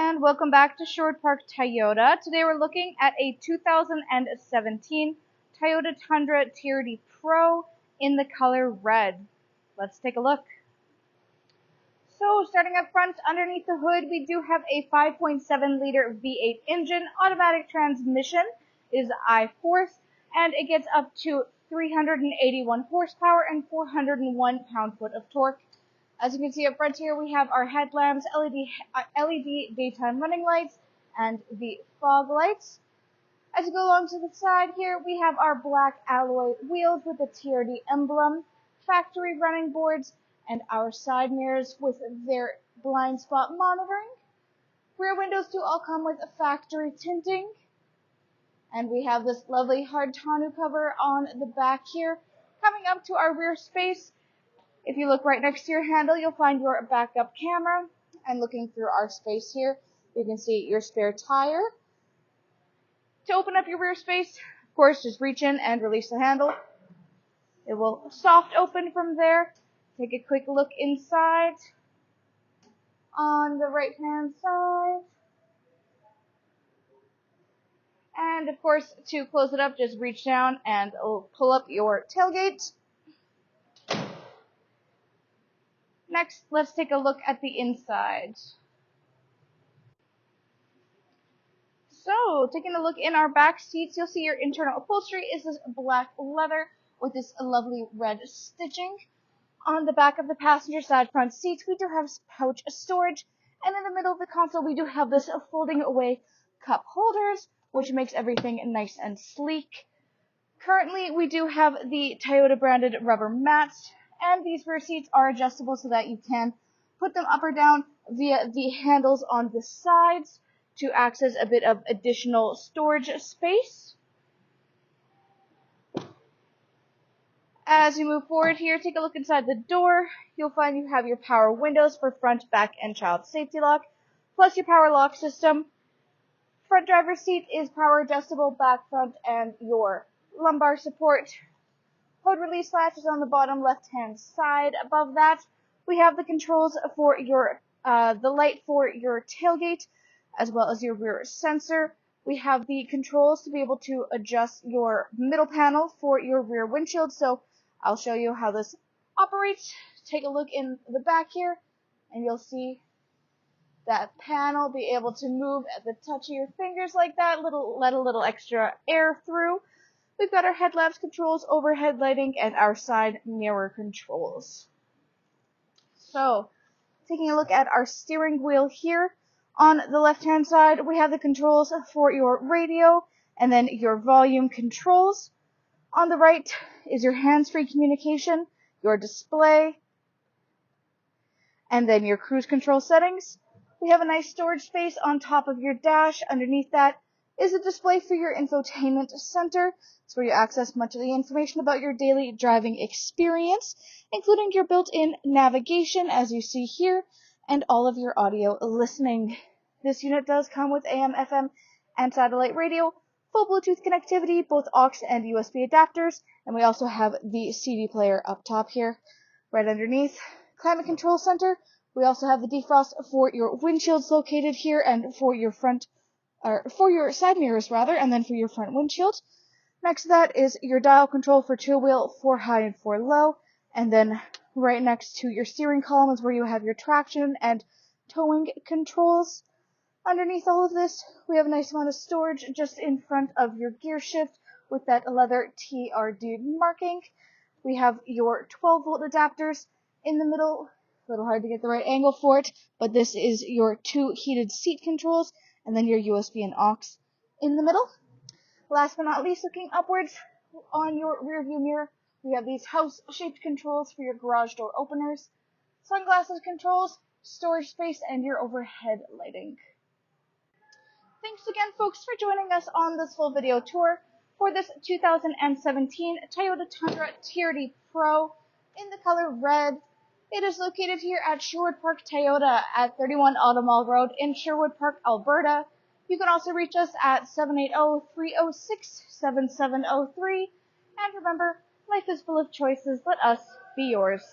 And welcome back to Sherwood Park Toyota. Today we're looking at a 2017 Toyota Tundra TRD Pro in the color red. Let's take a look. So starting up front, underneath the hood, we do have a 5.7 liter V8 engine, automatic transmission, is I-force, and it gets up to 381 horsepower and 401 pound-foot of torque. As you can see up front here, we have our headlamps, LED daytime running lights, and the fog lights. As you go along to the side here, we have our black alloy wheels with the TRD emblem, factory running boards, and our side mirrors with their blind spot monitoring. Rear windows do all come with a factory tinting. And we have this lovely hard tonneau cover on the back here. Coming up to our rear space, if you look right next to your handle, you'll find your backup camera. And looking through our space here, you can see your spare tire. To open up your rear space, of course, just reach in and release the handle. It will soft open from there. Take a quick look inside. On the right-hand side. And, of course, to close it up, just reach down and pull up your tailgate. Next, let's take a look at the inside. So, taking a look in our back seats, you'll see your internal upholstery is this black leather with this lovely red stitching. On the back of the passenger side front seats, we do have pouch storage, and in the middle of the console, we do have this folding away cup holders, which makes everything nice and sleek. Currently, we do have the Toyota branded rubber mats, and these rear seats are adjustable so that you can put them up or down via the handles on the sides to access a bit of additional storage space. As you move forward here, take a look inside the door. You'll find you have your power windows for front, back, and child safety lock, plus your power lock system. Front driver's seat is power adjustable, back, front, and your lumbar support. Hood release latch is on the bottom left-hand side. Above that, we have the controls for your the light for your tailgate, as well as your rear sensor. We have the controls to be able to adjust your middle panel for your rear windshield. So I'll show you how this operates. Take a look in the back here, and you'll see that panel be able to move at the touch of your fingers like that. Let a little extra air through. We've got our headlamps controls, overhead lighting, and our side mirror controls. So, taking a look at our steering wheel here, on the left-hand side, we have the controls for your radio, and then your volume controls. On the right is your hands-free communication, your display, and then your cruise control settings. We have a nice storage space on top of your dash. Underneath that is a display for your infotainment center. It's where you access much of the information about your daily driving experience, including your built-in navigation, as you see here, and all of your audio listening. This unit does come with AM, FM, and satellite radio, full Bluetooth connectivity, both aux and USB adapters, and we also have the CD player up top here. Right underneath, climate control center. We also have the defrost for your windshields located here, and for your side mirrors rather, and then for your front windshield. Next to that is your dial control for two-wheel, for high and for low, and then right next to your steering column is where you have your traction and towing controls. Underneath all of this, we have a nice amount of storage just in front of your gear shift with that leather TRD marking. We have your 12-volt adapters in the middle. A little hard to get the right angle for it, but this is your two heated seat controls, and then your USB and aux in the middle. Last but not least, looking upwards on your rear view mirror, we have these house-shaped controls for your garage door openers, sunglasses controls, storage space, and your overhead lighting. Thanks again, folks, for joining us on this full video tour for this 2017 Toyota Tundra TRD Pro in the color red. It is located here at Sherwood Park Toyota at 31 Automall Road in Sherwood Park, Alberta. You can also reach us at 780-306-7703. And remember, life is full of choices. Let us be yours.